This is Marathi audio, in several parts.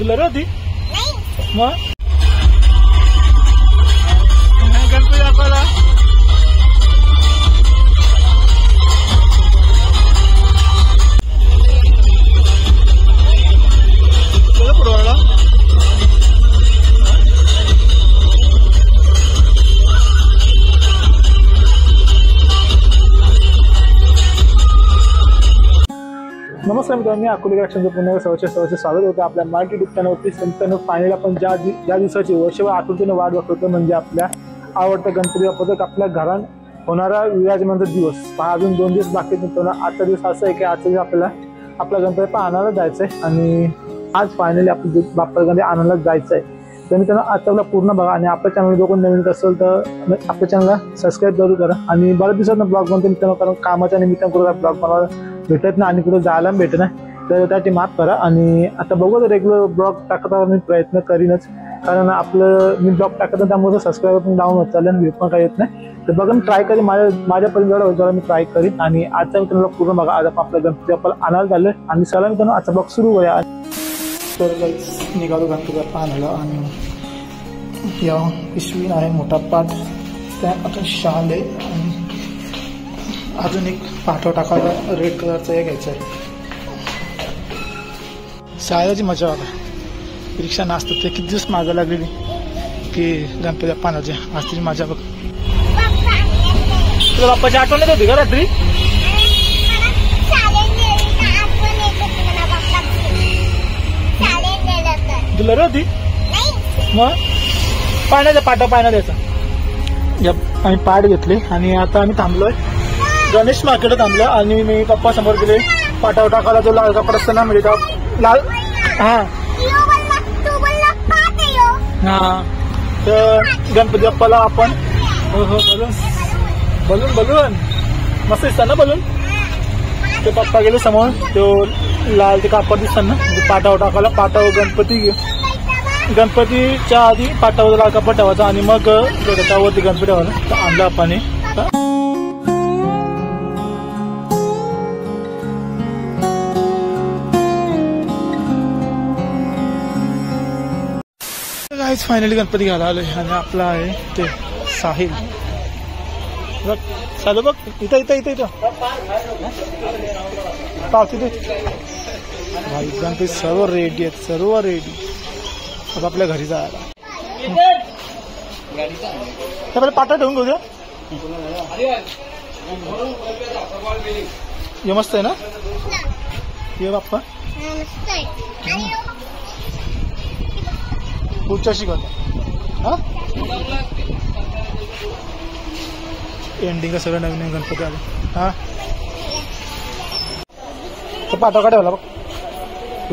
दुलारी होती मग गणपती बाप्पाला पुरवाला नमस्कार मित्रांनो, मी अकोले कलेक्शनचं पुन्हा सर्वचे स्वागत होतं आपल्या मराठी युट्यूब चॅनलवरती. मित्रांनो, फायनली आपण ज्या दिवसाची वर्षभर आतुरतेने वाट बघत होतो म्हणजे आपल्या आवडत्या गणपती बाप्पाचा आपल्या घरात होणारा विराजमानाचा दिवस. अजून 2 दिवस बाकी आहेत मित्रांनो. आजचा दिवस असा आहे की आजचा दिवस आपल्याला आपला गणपती बाप्पा आणायला जायचं आहे आणि आज फायनली आपल्या बाप्पा गणपती आणायला जायचं आहे. तर मित्रांनो, आजचा आपला पूर्ण बघा आणि आपल्या चॅनल जो कोण नवीन असेल तर आपल्या चॅनलला सबस्क्राईब जरूर करा. आणि बऱ्याच दिवसांना ब्लॉग बनतो मित्रांनो, कारण कामाच्या निमित्तानं कुठं ब्लॉग बनवायला भेटत नाही आणि कुठं जायला भेटत नाही, तर त्याची माफ करा. आणि आता बघू तर रेग्युलर ब्लॉग टाकता मी प्रयत्न करीनच, कारण आपलं मी ब्लॉग टाकत त्यामुळे सबस्क्राईबर पण डाऊन होत चालेल आणि व्ह्यू पण काही येत नाही. तर बघा मी ट्राय करेन, माझ्यापर्यंत जेवढा मी ट्राय करीन. आणि आजचा मित्रांनो पूर्ण बघा. आज आपण आपल्या गणपती बाप्पाला आणायला झालं आणि चला मित्रांनो आजचा ब्लॉग सुरू करूया. तर निघालो गणपती बाप्पा आणायला आणि या पिशवी आहे मोठा पाठ, त्या आता शाल आहे आणि अजून एक पाठव टाकायला रेड कलरचा हे घ्यायचा आहे. शाळेची मजा होता. रिक्षा नाचतात ते किती दिवस मागं लागलेली की गणपती बाप्पा आणायचे. आज तरी मजा बघ. तुला बाप्पाची आठवण येत होती का रात्री? दुलारी होती मग पाण्याचा पाटा पाण्यात द्यायचा. आम्ही पाठ घेतले आणि आता आम्ही थांबलोय गणेश मार्केट थांबलो आणि मी पप्पा समोर गेले पाटावर टाकायला. जो लाल कपडा असतो ना म्हणजे लाल हा तर गणपती बाप्पाला आपण बलून बलून मस्त दिसतात ना बलून. ते पप्पा गेले समोर तो लाल ते कापड दिसतात ना पाटावर टाकायला. पाटावर गणपतीच्या आधी पाटावर लाल कापड ठेवायचा आणि मग त्यावरती गणपती ठेवायला. आणला आपण गाईज. फायनली गणपती घ्यायला आलोय आणि आपला आहे ते साहिल. बघ चालू बघ इथं इथं इथं इथं पावती दे भाई. गणपती सर्व रेडी आहेत, सर्व रेडी. आता आपल्या घरी जायला त्यापहिले पाटा ठेवून घेऊ द्या. हे मस्त आहे ना हे बाप्पा. पुढच्या शिकवत हा एंडिंग सगळं नवीन नवीन गणपती आले. हा तो पाठवा ठेवला बघ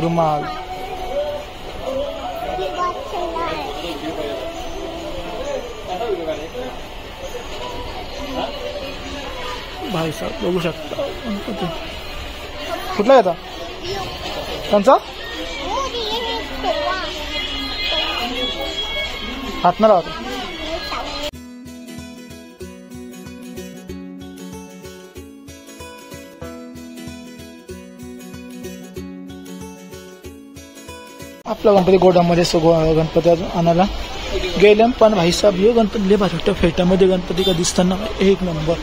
रुमाल. भाई साहेब बघू शकता गणपती कुठला येता त्यांचा हात ना लावतो. आपला गणपती गोडामध्ये गणपती अजून आणायला गेले पण भाईसाहेब हे गणपती लय भारी वाटतं. फेट्यामध्ये गणपती का दिसताना एक नंबर.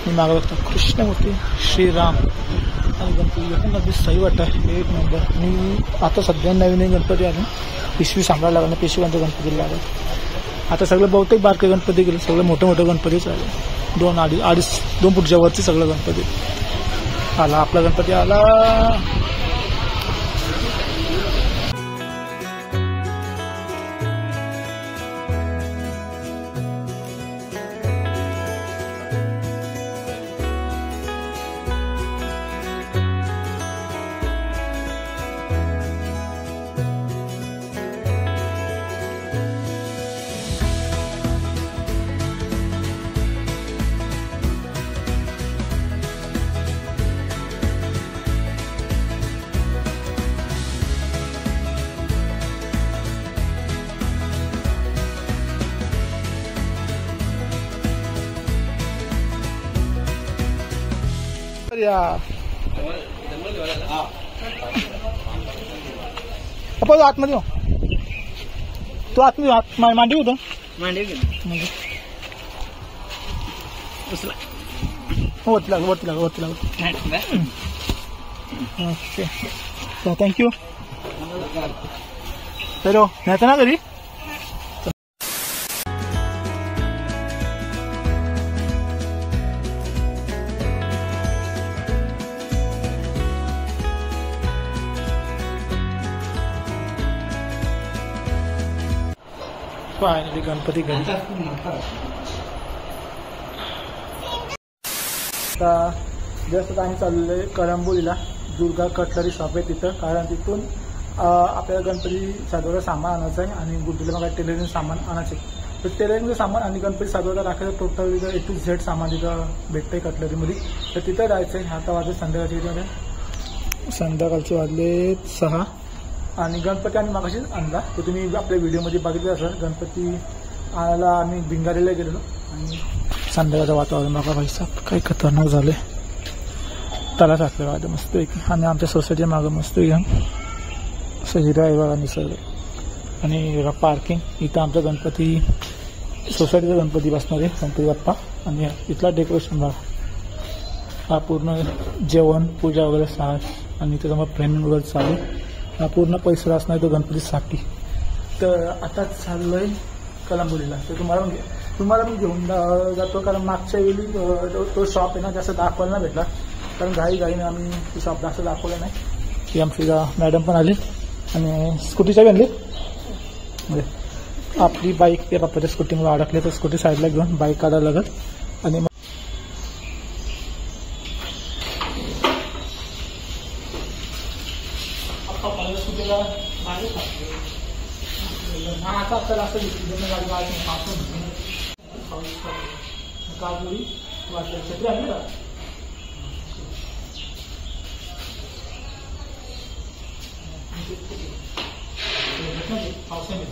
मी मागं बघतो कृष्णमूर्ती श्रीराम आणि गणपती पण अगदी सही वाटतं एक नंबर. मी आता सध्या नवीन गणपती आले पिशवी सांभाळायला लागलं. पिशवीच्या गणपतीला लागलं. आता सगळं बहुतेक बारके गणपती गेले, सगळं मोठे मोठे गणपतीच आले. 2 फूटच्या वरती सगळं गणपती आला. आपला गणपती आला. आपण आतमध्ये हो. तू आतमध्ये मांडी होतं मांडी म्हणजे वरती लाग ओके थँक्यू. हॅलो नेता ना घरी. फायनली गणपती घरी. आता जस्ट आम्ही चाललेलो आहे कळंबोलीला. दुर्गा कटलरी शॉप आहे तिथं, कारण तिथून आपल्याला गणपती साजवायला सामान आणायचं आहे आणि गुड्डीला मला टेलरिंग सामान आणायचं आहे. तर टेलरिंगचं सामान आणि गणपती साजवायला राखायचं टोटल तिथं A to Z सामान तिथं भेटतं आहे कटलरीमध्ये. तर तिथं जायचं आहे. आता वाजले संध्याकाळचे वाजले 6 आणि गणपती आम्ही मागाशीच आणला. तर तुम्ही आपल्या व्हिडिओमध्ये बघितलं असेल. गणपती आणायला आम्ही भिंगारीला गेलेलो आणि संध्याकाळचं वातावरण बघा भाई साहेब काही खतरनाक झालं. त्याला टाकलं वाटतं मस्त एक. आणि आमच्या सोसायटी मागं मस्त घ्या असं हिरा आहे बघा निसर्ग. आणि पार्किंग इथं आमचा गणपती सोसायटीचा गणपती बसणार आहे गणपती बाप्पा. आणि इथला डेकोरेशन बघा हा पूर्ण जेवण पूजा वगैरे साज आणि त्याच्यामुळे फ्रेमिंग वगैरे चालू. हा पूर्ण पैसा असणार तो गणपतीसाठी. तर आता चाललो आहे कळंबोलीला. तर तुम्हाला मी घेऊन जातो, कारण मागच्या वेळी तो शॉप आहे ना जास्त दाखवायला नाही भेटला, कारण घाईने आम्ही ती शॉप जास्त दाखवलं नाही. की आमची मॅडम पण आली आणि स्कूटीच्या बी आणली. म्हणजे आपली बाईक त्या बाप्पाच्या स्कूटीमध्ये अडकली तर स्कूटी साईडला घेऊन बाईक काढायला लागत. आणि आता आपल्याला असं काजोरी वाटलं छत्री आहे का पावसाने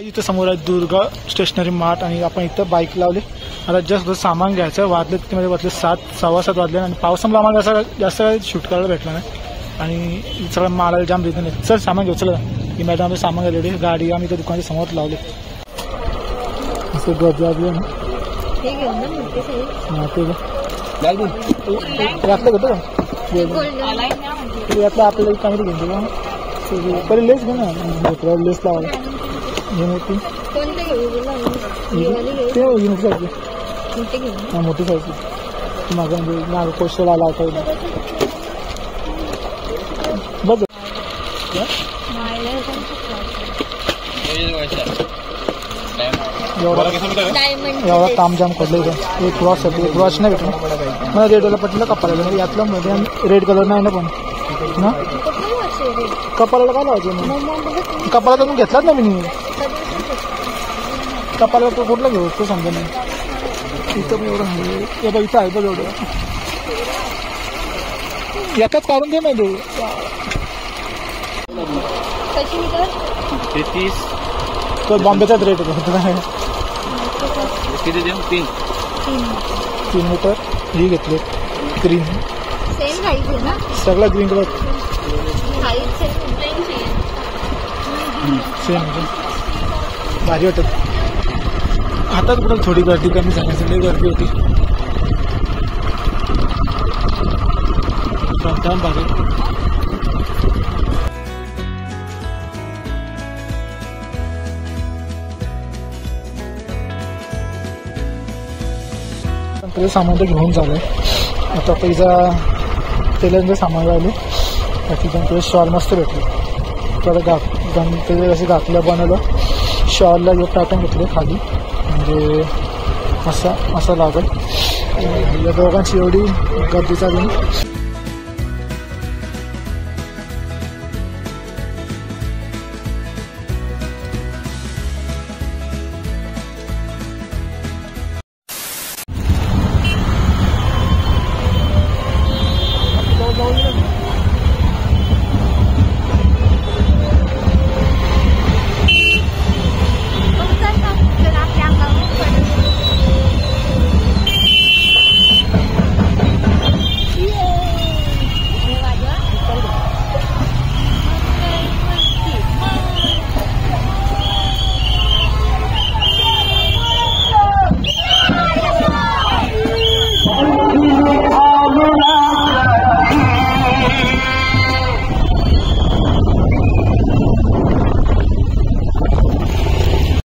इथं समोर आहे दुर्गा स्टेशनरी मार्ट आणि आपण इथं बाईक लावली. आता जस्ट सामान घ्यायचं वाजले तिथे वाजले 7:15 वाजले आणि पावसामुळे आम्हाला जास्त शूट करायला भेटला नाही आणि सगळं मारायला जाम रिझन आहे. चल सामान घेऊ चला. की मॅडम आम्ही सामान घ्यायला गाडी आम्ही इथं दुकानाच्या समोर लावले. असं गजवाजले ना यातलं घेतो का यातलं आपल्याला चांगलं घेऊन देऊ. पहिले लेस घे ना लेस लावायला. मोठी मोठी साईज मागं पोस्टला आला होता बघ. एवढा तामजाम करलं होतं. एक क्रॉस नाही भेटलं मला. रेड कलर पटलं कपाळाला. यातलं मध्ये रेड कलर नाही ना पण ना कपाळाला काय लावायचं. कपाळा तुम्ही घेतलाच ना मी. कपाळाला तो कुठला घेऊ तो समजा नाही. इथं पण एवढं आहे बघ. इथं आहे बघ एवढं. याच्यात काढून दे नाही देऊ. 30 तो बॉम्बेचाच रेट होता. किती देऊ? 3 मीटर ही घेतले ग्रीन. सगळा ग्रीन कलर सेम. भारी वाटत. आता कुठं थोडी गर्दी कमी झाली, लई गर्दी होती. भारी. गणपतीचं सामान तर घेऊन झालं आहे. आता पैसा तेलांचं सामान राहिलं. बाकी गणपती शॉल मस्त भेटले. त्याला गणपती असे घातल्या बनवलं. शॉलला एक पॅटर्न घेतले खाली, म्हणजे असं लागेल. या दोघांची एवढी गर्दी चालू.